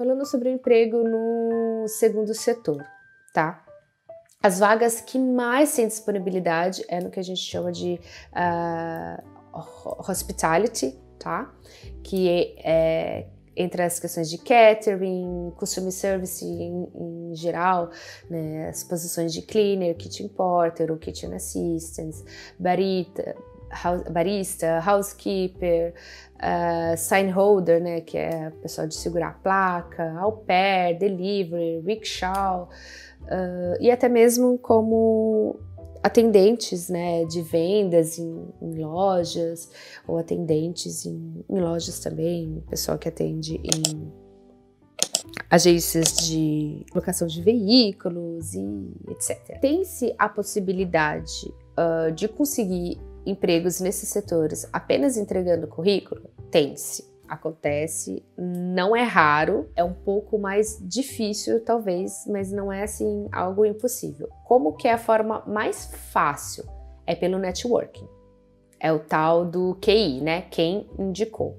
Falando sobre o emprego no segundo setor, tá? As vagas que mais têm disponibilidade é no que a gente chama de hospitality, tá? Que é entre as questões de catering, customer service em geral, né? As posições de cleaner, kitchen porter ou kitchen assistant, barista, housekeeper, sign holder, né, que é o pessoal de segurar a placa, au pair, delivery, rickshaw, e até mesmo como atendentes, né, de vendas em lojas, ou atendentes em lojas também, pessoal que atende em agências de locação de veículos e etc. Tem-se a possibilidade de conseguir empregos nesses setores apenas entregando currículo? Tem-se. Acontece, não é raro, é um pouco mais difícil talvez, mas não é assim algo impossível. Como que é a forma mais fácil? É pelo networking. É o tal do QI, né? Quem indicou.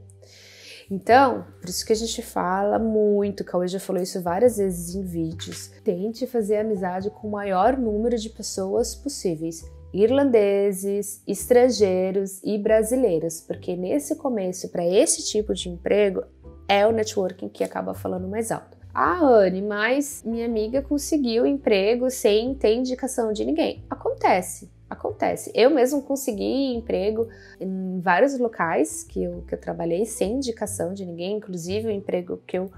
Então, por isso que a gente fala muito, o Cauê já falou isso várias vezes em vídeos, tente fazer amizade com o maior número de pessoas possíveis, irlandeses, estrangeiros e brasileiros, porque nesse começo, para esse tipo de emprego, é o networking que acaba falando mais alto. Ah, Anne, mas minha amiga conseguiu emprego sem ter indicação de ninguém. Acontece. Eu mesmo consegui emprego em vários locais que eu trabalhei sem indicação de ninguém, inclusive o emprego que eu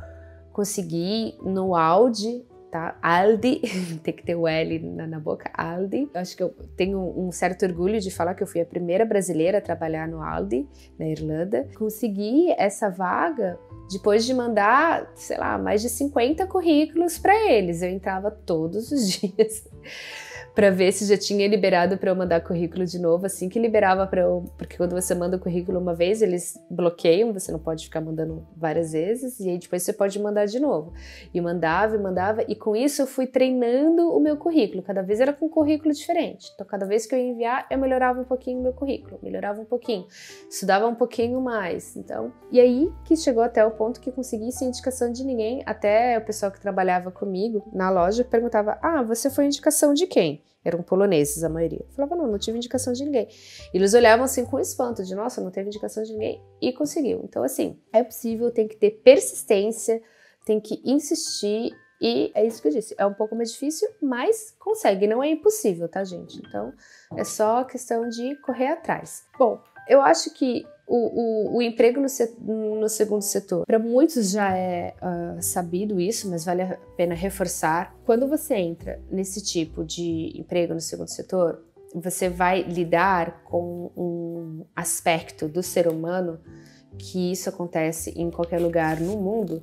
consegui no Aldi, tá? Aldi, tem que ter o L na boca, Aldi. Eu acho que eu tenho um certo orgulho de falar que eu fui a primeira brasileira a trabalhar no Aldi, na Irlanda. Consegui essa vaga depois de mandar, sei lá, mais de 50 currículos para eles. Eu entrava todos os dias para ver se já tinha liberado para eu mandar currículo de novo, assim que liberava para eu, porque quando você manda o currículo uma vez, eles bloqueiam, você não pode ficar mandando várias vezes, e aí depois você pode mandar de novo. E mandava, e com isso eu fui treinando o meu currículo, cada vez era com um currículo diferente. Então cada vez que eu ia enviar, eu melhorava um pouquinho o meu currículo, estudava um pouquinho mais. Então, e aí que chegou até o ponto que consegui sem indicação de ninguém, até o pessoal que trabalhava comigo na loja perguntava: "Ah, você foi indicação de quem?" Eram poloneses a maioria. Eu falava: não tive indicação de ninguém. E eles olhavam assim com espanto, de nossa, não teve indicação de ninguém, e conseguiu. Então assim, é possível, tem que ter persistência, tem que insistir, e é isso que eu disse, é um pouco mais difícil, mas consegue, não é impossível, tá, gente? Então é só questão de correr atrás. Bom, eu acho que o emprego no segundo setor, para muitos já é sabido isso, mas vale a pena reforçar. Quando você entra nesse tipo de emprego no segundo setor, você vai lidar com um aspecto do ser humano que isso acontece em qualquer lugar no mundo,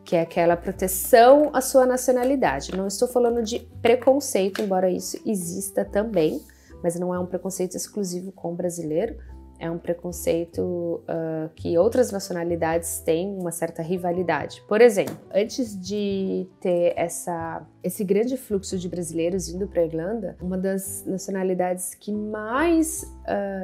que é aquela proteção à sua nacionalidade. Não estou falando de preconceito, embora isso exista também, mas não é um preconceito exclusivo com o brasileiro. É um preconceito que outras nacionalidades têm uma certa rivalidade. Por exemplo, antes de ter esse grande fluxo de brasileiros indo para a Irlanda, uma das nacionalidades que mais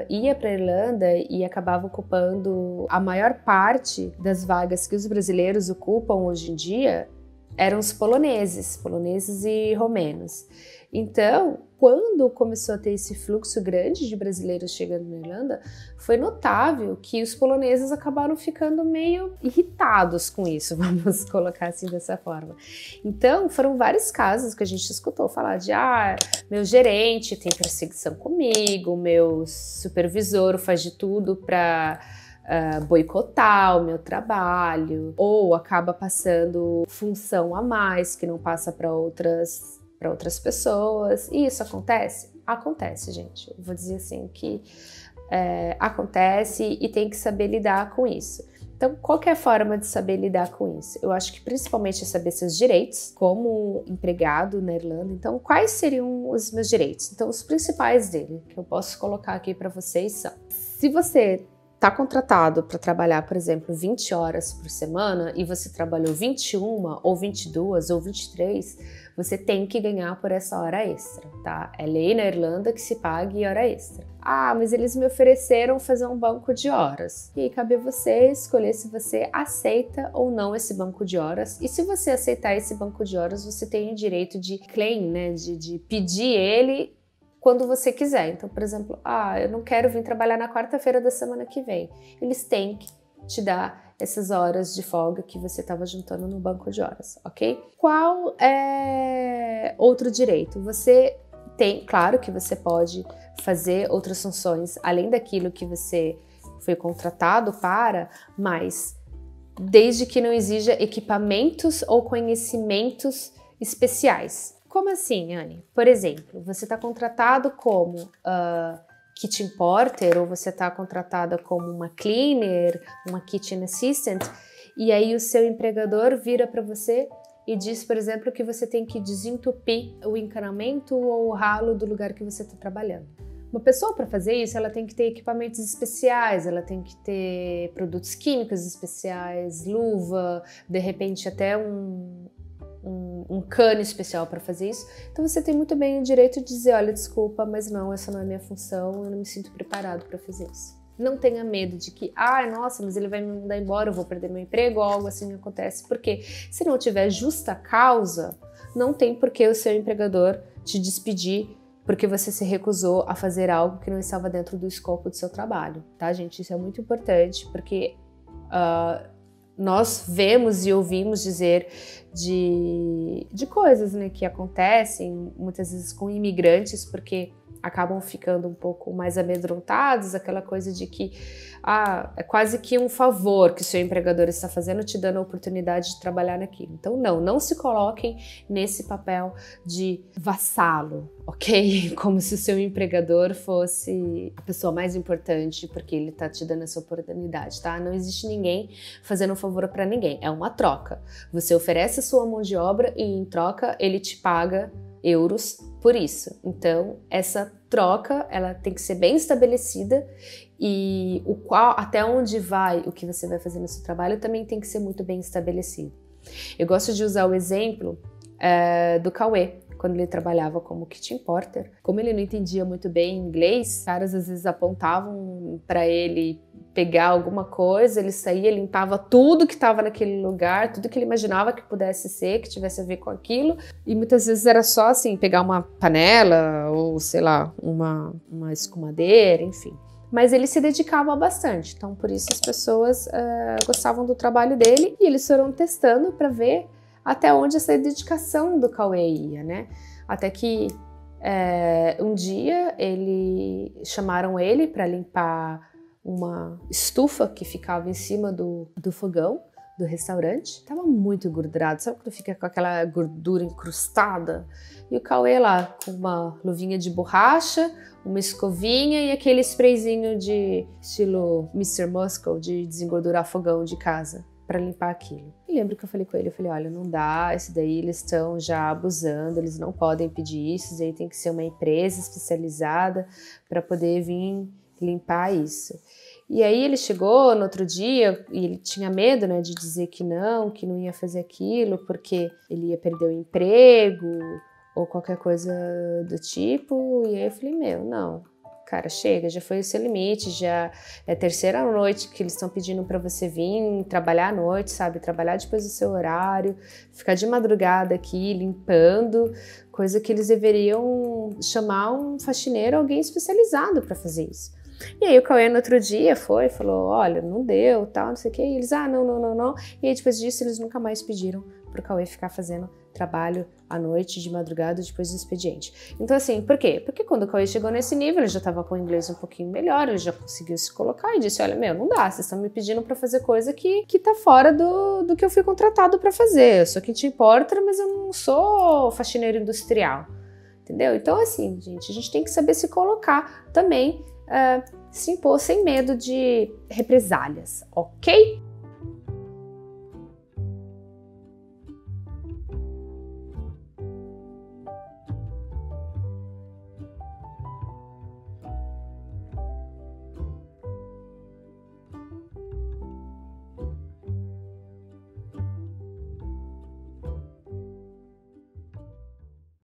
ia para a Irlanda e acabava ocupando a maior parte das vagas que os brasileiros ocupam hoje em dia eram os poloneses e romenos. Então, quando começou a ter esse fluxo grande de brasileiros chegando na Irlanda, foi notável que os poloneses acabaram ficando meio irritados com isso, vamos colocar assim dessa forma. Então, foram vários casos que a gente escutou falar de meu gerente tem perseguição comigo, meu supervisor faz de tudo para boicotar o meu trabalho, ou acaba passando função a mais que não passa para outras pessoas. E isso acontece? Acontece, gente. Eu vou dizer assim que acontece e tem que saber lidar com isso. Então, qual que é a forma de saber lidar com isso? Eu acho que principalmente é saber seus direitos como empregado na Irlanda. Então, quais seriam os meus direitos? Então, os principais dele, que eu posso colocar aqui para vocês são: se você tá contratado para trabalhar, por exemplo, 20 horas por semana e você trabalhou 21 ou 22 ou 23, você tem que ganhar por essa hora extra, tá? É lei na Irlanda que se pague hora extra. Ah, mas eles me ofereceram fazer um banco de horas. E aí cabe a você escolher se você aceita ou não esse banco de horas. E se você aceitar esse banco de horas, você tem o direito de claim, né? De pedir ele quando você quiser. Então, por exemplo, eu não quero vir trabalhar na quarta-feira da semana que vem. Eles têm que te dar essas horas de folga que você estava juntando no banco de horas, ok? Qual é outro direito? Você tem, claro que você pode fazer outras funções além daquilo que você foi contratado para, mas desde que não exija equipamentos ou conhecimentos especiais. Como assim, Anne? Por exemplo, você está contratado como kitchen porter ou você está contratada como uma cleaner, uma kitchen assistant, e aí o seu empregador vira para você e diz, por exemplo, que você tem que desentupir o encanamento ou o ralo do lugar que você está trabalhando. Uma pessoa, para fazer isso, ela tem que ter equipamentos especiais, ela tem que ter produtos químicos especiais, luva, de repente até um cano especial para fazer isso. Então você tem muito bem o direito de dizer, olha, desculpa, mas não, essa não é minha função, eu não me sinto preparado para fazer isso. Não tenha medo de que, nossa, mas ele vai me mandar embora, eu vou perder meu emprego, ou algo assim acontece. Porque se não tiver justa causa, não tem por que o seu empregador te despedir porque você se recusou a fazer algo que não estava dentro do escopo do seu trabalho, tá, gente? Isso é muito importante, porque nós vemos e ouvimos dizer de coisas, né, que acontecem muitas vezes com imigrantes, porque acabam ficando um pouco mais amedrontados, aquela coisa de que é quase que um favor que o seu empregador está fazendo, te dando a oportunidade de trabalhar naquilo. Então não se coloquem nesse papel de vassalo, ok? Como se o seu empregador fosse a pessoa mais importante porque ele está te dando essa oportunidade, tá? Não existe ninguém fazendo um favor para ninguém, é uma troca. Você oferece a sua mão de obra e em troca ele te paga euros por isso. Então, essa troca, ela tem que ser bem estabelecida e até onde vai o que você vai fazer no seu trabalho também tem que ser muito bem estabelecido. Eu gosto de usar o exemplo do Cauê, quando ele trabalhava como kitchen porter. Como ele não entendia muito bem inglês, os caras às vezes apontavam para ele pegar alguma coisa, ele saía, limpava tudo que estava naquele lugar, tudo que ele imaginava que pudesse ser, que tivesse a ver com aquilo, e muitas vezes era só assim, pegar uma panela ou, sei lá, uma escumadeira, enfim. Mas ele se dedicava bastante, então por isso as pessoas gostavam do trabalho dele e eles foram testando para ver até onde essa dedicação do Cauê ia, né? Até que um dia chamaram ele para limpar uma estufa que ficava em cima do fogão do restaurante. Tava muito engordurado, sabe quando fica com aquela gordura encrustada? E o Cauê lá com uma luvinha de borracha, uma escovinha e aquele sprayzinho de estilo Mr. Muscle de desengordurar fogão de casa para limpar aquilo. E lembro que eu falei com ele, eu falei, olha, não dá, esse daí eles estão já abusando, eles não podem pedir isso, isso aí tem que ser uma empresa especializada para poder vir limpar isso. E aí ele chegou no outro dia e ele tinha medo, né, de dizer que não ia fazer aquilo porque ele ia perder o emprego ou qualquer coisa do tipo. E aí eu falei, não, cara, chega, já foi o seu limite, já é a terceira noite que eles estão pedindo para você vir trabalhar à noite, sabe? Trabalhar depois do seu horário, ficar de madrugada aqui limpando, coisa que eles deveriam chamar um faxineiro, alguém especializado para fazer isso. E aí o Cauê no outro dia falou, olha, não deu, tal, não sei o que, e eles, não. E aí depois disso eles nunca mais pediram pro Cauê ficar fazendo trabalho à noite, de madrugada, depois do expediente. Então assim, por quê? Porque quando o Cauê chegou nesse nível, ele já estava com o inglês um pouquinho melhor, ele já conseguiu se colocar e disse, olha, não dá, vocês estão me pedindo para fazer coisa que tá fora do que eu fui contratado para fazer. Eu sou kitchen porter, mas eu não sou faxineiro industrial, entendeu? Então assim, gente, a gente tem que saber se colocar também, se impor sem medo de represálias, ok?